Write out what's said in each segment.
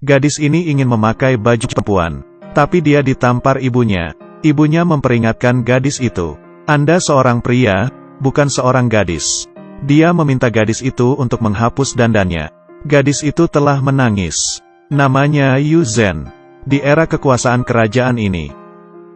Gadis ini ingin memakai baju perempuan, tapi dia ditampar ibunya. Ibunya memperingatkan gadis itu, "Anda seorang pria, bukan seorang gadis." Dia meminta gadis itu untuk menghapus dandannya. Gadis itu telah menangis. Namanya Yu Zhen. Di era kekuasaan kerajaan ini,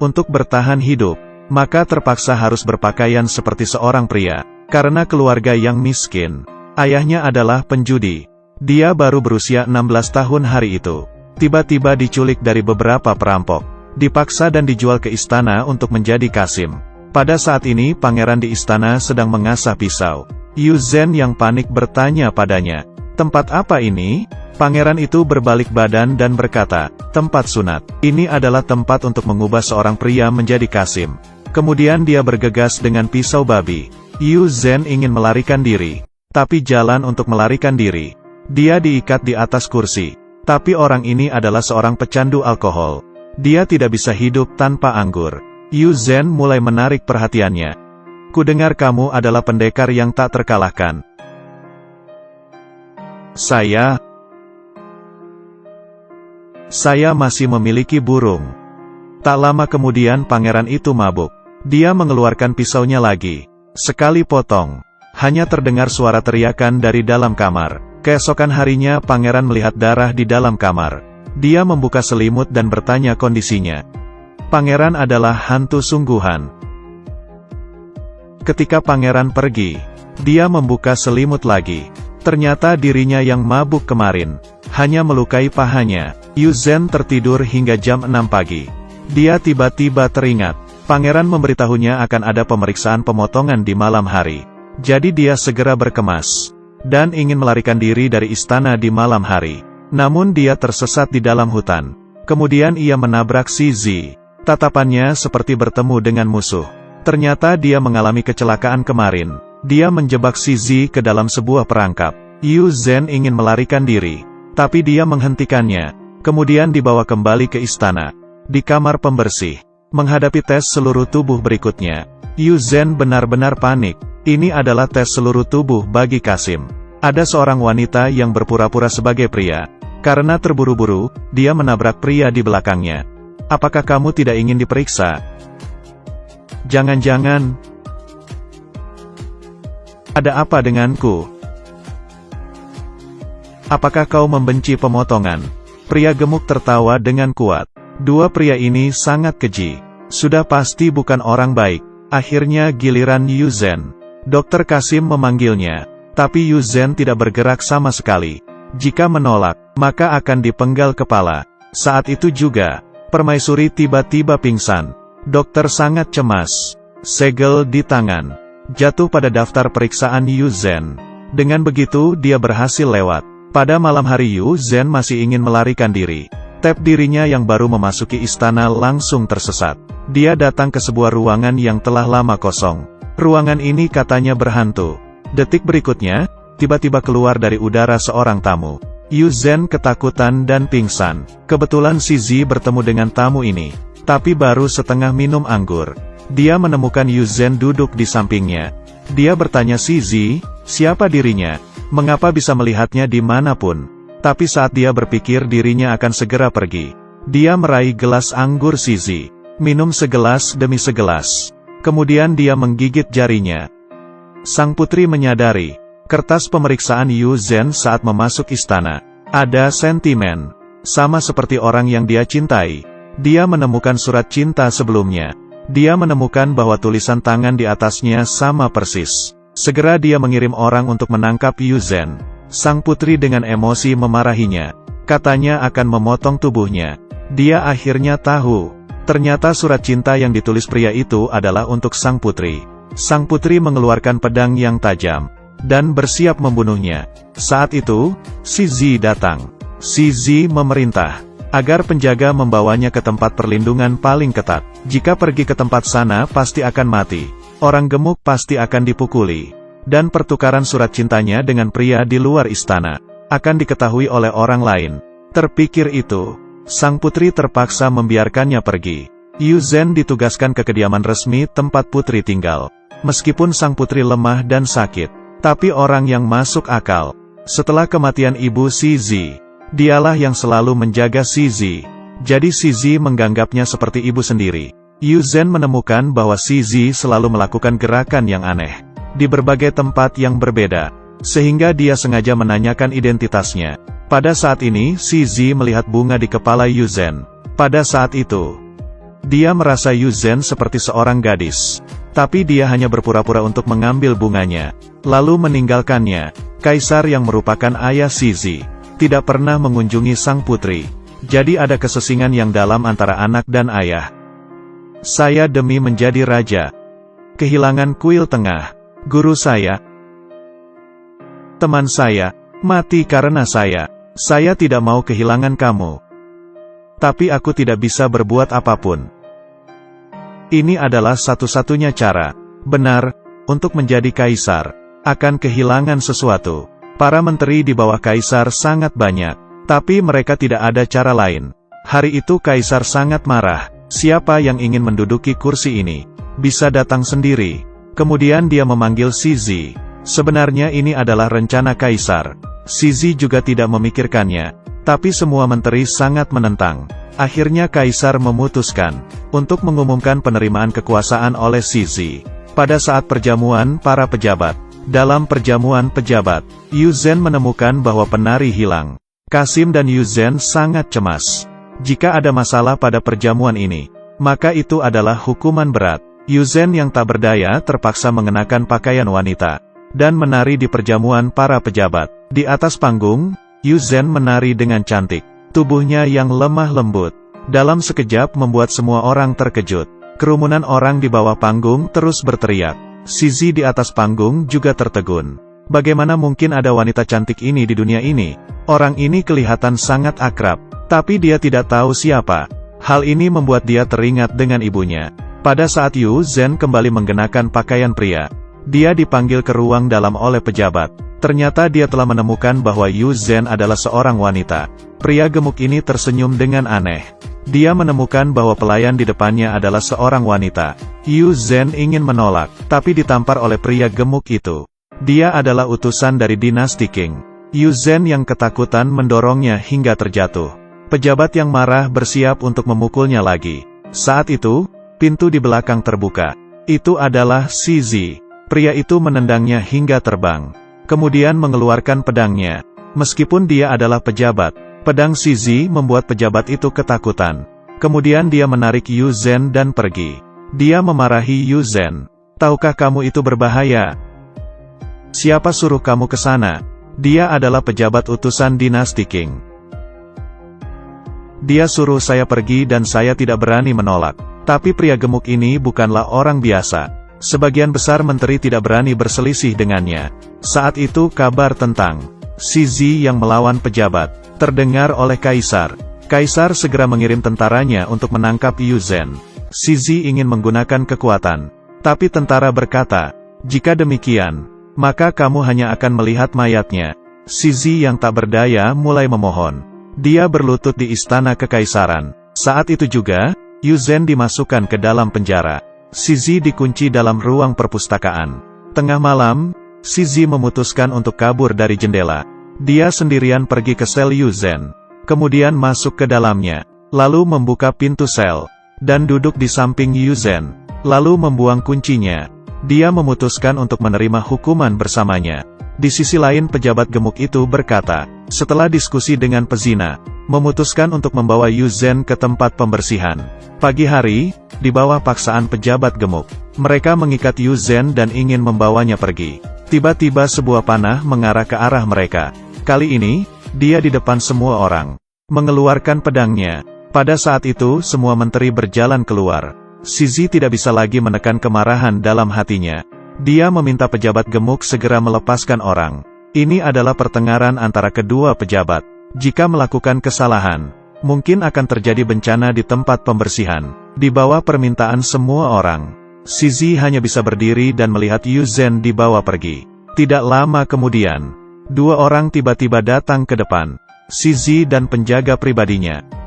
untuk bertahan hidup, maka terpaksa harus berpakaian seperti seorang pria, karena keluarga yang miskin. Ayahnya adalah penjudi. Dia baru berusia 16 tahun hari itu. Tiba-tiba diculik dari beberapa perampok, dipaksa dan dijual ke istana untuk menjadi kasim. Pada saat ini pangeran di istana sedang mengasah pisau. Yu Zhen yang panik bertanya padanya, "Tempat apa ini?" Pangeran itu berbalik badan dan berkata, "Tempat sunat. Ini adalah tempat untuk mengubah seorang pria menjadi kasim." Kemudian dia bergegas dengan pisau babi. Yu Zhen ingin melarikan diri, tapi jalan untuk melarikan diri, dia diikat di atas kursi. Tapi orang ini adalah seorang pecandu alkohol. Dia tidak bisa hidup tanpa anggur. Yu Zhen mulai menarik perhatiannya. "Kudengar kamu adalah pendekar yang tak terkalahkan. Saya masih memiliki burung." Tak lama kemudian pangeran itu mabuk. Dia mengeluarkan pisaunya lagi. Sekali potong, hanya terdengar suara teriakan dari dalam kamar. Keesokan harinya pangeran melihat darah di dalam kamar. Dia membuka selimut dan bertanya kondisinya. Pangeran adalah hantu sungguhan. Ketika pangeran pergi, dia membuka selimut lagi. Ternyata dirinya yang mabuk kemarin hanya melukai pahanya. Yu Zhen tertidur hingga jam 6 pagi. Dia tiba-tiba teringat. Pangeran memberitahunya akan ada pemeriksaan pemotongan di malam hari. Jadi dia segera berkemas dan ingin melarikan diri dari istana di malam hari. Namun dia tersesat di dalam hutan. Kemudian ia menabrak Si Zi. Tatapannya seperti bertemu dengan musuh. Ternyata dia mengalami kecelakaan kemarin. Dia menjebak Si Zi ke dalam sebuah perangkap. Yu Zhen ingin melarikan diri, tapi dia menghentikannya. Kemudian dibawa kembali ke istana. Di kamar pembersih, menghadapi tes seluruh tubuh berikutnya, Yu Zhen benar-benar panik. Ini adalah tes seluruh tubuh bagi kasim. Ada seorang wanita yang berpura-pura sebagai pria. Karena terburu-buru, dia menabrak pria di belakangnya. "Apakah kamu tidak ingin diperiksa? Jangan-jangan ada apa denganku? Apakah kau membenci pemotongan?" Pria gemuk tertawa dengan kuat. Dua pria ini sangat keji. Sudah pasti bukan orang baik. Akhirnya giliran Yu Zhen. Dokter Kasim memanggilnya. Tapi Yu Zhen tidak bergerak sama sekali. Jika menolak, maka akan dipenggal kepala. Saat itu juga, permaisuri tiba-tiba pingsan. Dokter sangat cemas. Segel di tangan jatuh pada daftar periksaan Yu Zhen. Dengan begitu dia berhasil lewat. Pada malam hari Yu Zhen masih ingin melarikan diri. Tap dirinya yang baru memasuki istana langsung tersesat. Dia datang ke sebuah ruangan yang telah lama kosong. Ruangan ini katanya berhantu. Detik berikutnya, tiba-tiba keluar dari udara seorang tamu. Yu Zhen ketakutan dan pingsan. Kebetulan Si Zi bertemu dengan tamu ini, tapi baru setengah minum anggur. Dia menemukan Yu Zhen duduk di sampingnya. Dia bertanya Si Zi, siapa dirinya? Mengapa bisa melihatnya dimanapun? Tapi saat dia berpikir dirinya akan segera pergi, dia meraih gelas anggur Si Zi. Minum segelas demi segelas. Kemudian dia menggigit jarinya. Sang putri menyadari, kertas pemeriksaan Yu Zhen saat memasuk istana. Ada sentimen. Sama seperti orang yang dia cintai. Dia menemukan surat cinta sebelumnya. Dia menemukan bahwa tulisan tangan di atasnya sama persis. Segera dia mengirim orang untuk menangkap Yu Zhen. Sang putri dengan emosi memarahinya. Katanya akan memotong tubuhnya. Dia akhirnya tahu. Ternyata surat cinta yang ditulis pria itu adalah untuk sang putri. Sang putri mengeluarkan pedang yang tajam dan bersiap membunuhnya. Saat itu, Si Zi datang. Si Zi memerintah agar penjaga membawanya ke tempat perlindungan paling ketat. Jika pergi ke tempat sana pasti akan mati. Orang gemuk pasti akan dipukuli. Dan pertukaran surat cintanya dengan pria di luar istana akan diketahui oleh orang lain. Terpikir itu, sang putri terpaksa membiarkannya pergi. Yu Zhen ditugaskan ke kediaman resmi tempat putri tinggal. Meskipun sang putri lemah dan sakit, tapi orang yang masuk akal. Setelah kematian ibu Si Zi, Dialah yang selalu menjaga Shizi. Jadi Shizi menganggapnya seperti ibu sendiri. Yu Zhen menemukan bahwa Shizi selalu melakukan gerakan yang aneh di berbagai tempat yang berbeda, sehingga dia sengaja menanyakan identitasnya. Pada saat ini, Shizi melihat bunga di kepala Yu Zhen. Pada saat itu, dia merasa Yu Zhen seperti seorang gadis. Tapi dia hanya berpura-pura untuk mengambil bunganya, lalu meninggalkannya. Kaisar yang merupakan ayah Shizi tidak pernah mengunjungi sang putri. Jadi ada kesesingan yang dalam antara anak dan ayah. Saya demi menjadi raja kehilangan kuil tengah. Guru saya, teman saya, mati karena saya. Saya tidak mau kehilangan kamu. Tapi aku tidak bisa berbuat apapun. Ini adalah satu-satunya cara benar untuk menjadi kaisar. Akan kehilangan sesuatu. Para menteri di bawah kaisar sangat banyak, tapi mereka tidak ada cara lain. Hari itu kaisar sangat marah. Siapa yang ingin menduduki kursi ini? Bisa datang sendiri. Kemudian dia memanggil Shizi. Sebenarnya ini adalah rencana kaisar. Shizi juga tidak memikirkannya, tapi semua menteri sangat menentang. Akhirnya kaisar memutuskan untuk mengumumkan penerimaan kekuasaan oleh Shizi. Pada saat perjamuan para pejabat. Dalam perjamuan pejabat, Yu Zhen menemukan bahwa penari hilang. Kasim dan Yu Zhen sangat cemas. Jika ada masalah pada perjamuan ini, maka itu adalah hukuman berat. Yu Zhen yang tak berdaya terpaksa mengenakan pakaian wanita dan menari di perjamuan para pejabat. Di atas panggung, Yu Zhen menari dengan cantik. Tubuhnya yang lemah lembut, dalam sekejap membuat semua orang terkejut. Kerumunan orang di bawah panggung terus berteriak. Shizi di atas panggung juga tertegun. Bagaimana mungkin ada wanita cantik ini di dunia ini? Orang ini kelihatan sangat akrab, tapi dia tidak tahu siapa. Hal ini membuat dia teringat dengan ibunya. Pada saat Yu Zhen kembali mengenakan pakaian pria, dia dipanggil ke ruang dalam oleh pejabat. Ternyata dia telah menemukan bahwa Yu Zhen adalah seorang wanita. Pria gemuk ini tersenyum dengan aneh. Dia menemukan bahwa pelayan di depannya adalah seorang wanita. Yu Zhen ingin menolak, tapi ditampar oleh pria gemuk itu. Dia adalah utusan dari dinasti Qing. Yu Zhen yang ketakutan mendorongnya hingga terjatuh. Pejabat yang marah bersiap untuk memukulnya lagi. Saat itu, pintu di belakang terbuka. Itu adalah Shizi. Pria itu menendangnya hingga terbang. Kemudian mengeluarkan pedangnya. Meskipun dia adalah pejabat, pedang Shizi membuat pejabat itu ketakutan. Kemudian dia menarik Yu Zhen dan pergi. Dia memarahi Yu Zhen. Tahukah kamu itu berbahaya? Siapa suruh kamu ke sana? Dia adalah pejabat utusan dinasti Qing. Dia suruh saya pergi dan saya tidak berani menolak. Tapi pria gemuk ini bukanlah orang biasa. Sebagian besar menteri tidak berani berselisih dengannya. Saat itu kabar tentang Shizi yang melawan pejabat terdengar oleh kaisar. Kaisar segera mengirim tentaranya untuk menangkap Yu Zhen. Shizi ingin menggunakan kekuatan. Tapi tentara berkata, jika demikian, maka kamu hanya akan melihat mayatnya. Shizi yang tak berdaya mulai memohon. Dia berlutut di istana kekaisaran. Saat itu juga, Yu Zhen dimasukkan ke dalam penjara. Shizi dikunci dalam ruang perpustakaan. Tengah malam, Shizi memutuskan untuk kabur dari jendela. Dia sendirian pergi ke sel Yu Zhen. Kemudian masuk ke dalamnya. Lalu membuka pintu sel. Dan duduk di samping Yu Zhen. Lalu membuang kuncinya. Dia memutuskan untuk menerima hukuman bersamanya. Di sisi lain pejabat gemuk itu berkata, setelah diskusi dengan pezina, memutuskan untuk membawa Yu Zhen ke tempat pembersihan. Pagi hari, di bawah paksaan pejabat gemuk, mereka mengikat Yu Zhen dan ingin membawanya pergi. Tiba-tiba sebuah panah mengarah ke arah mereka. Kali ini, dia di depan semua orang, mengeluarkan pedangnya. Pada saat itu semua menteri berjalan keluar. Shizi tidak bisa lagi menekan kemarahan dalam hatinya. Dia meminta pejabat gemuk segera melepaskan orang. Ini adalah pertengkaran antara kedua pejabat. Jika melakukan kesalahan, mungkin akan terjadi bencana di tempat pembersihan. Di bawah permintaan semua orang, Shizi hanya bisa berdiri dan melihat Yu Zhen dibawa pergi. Tidak lama kemudian, dua orang tiba-tiba datang ke depan. Shizi dan penjaga pribadinya.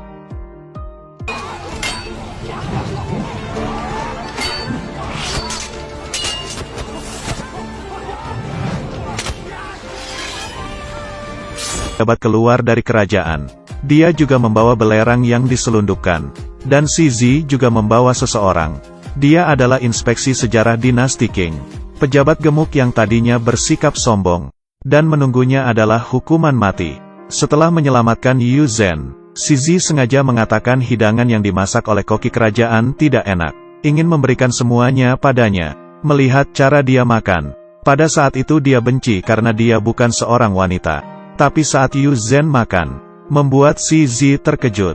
pejabat keluar dari kerajaan. Dia juga membawa belerang yang diselundupkan. Dan si Zi juga membawa seseorang. Dia adalah inspeksi sejarah dinasti Qing. Pejabat gemuk yang tadinya bersikap sombong. Dan menunggunya adalah hukuman mati. Setelah menyelamatkan Yu Zhen, si Zi sengaja mengatakan hidangan yang dimasak oleh koki kerajaan tidak enak. Ingin memberikan semuanya padanya. Melihat cara dia makan. Pada saat itu dia benci karena dia bukan seorang wanita. Tapi saat Yu Zhen makan, membuat si Zi terkejut.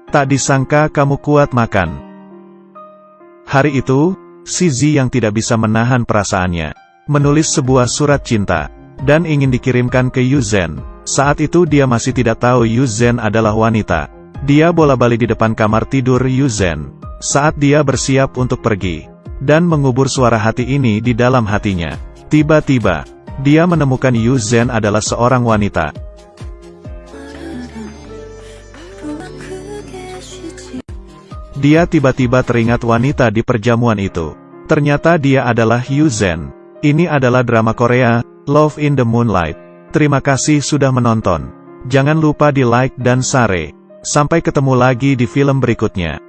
Tak disangka kamu kuat makan. Hari itu, si Zi yang tidak bisa menahan perasaannya, menulis sebuah surat cinta, dan ingin dikirimkan ke Yu Zhen. Saat itu dia masih tidak tahu Yu Zhen adalah wanita. Dia bola-balik di depan kamar tidur Yu Zhen, saat dia bersiap untuk pergi, dan mengubur suara hati ini di dalam hatinya. Tiba-tiba, dia menemukan Yu Zhen adalah seorang wanita. Dia tiba-tiba teringat wanita di perjamuan itu. Ternyata dia adalah Yu Zhen. Ini adalah drama Korea, Love in the Moonlight. Terima kasih sudah menonton. Jangan lupa di like dan share. Sampai ketemu lagi di film berikutnya.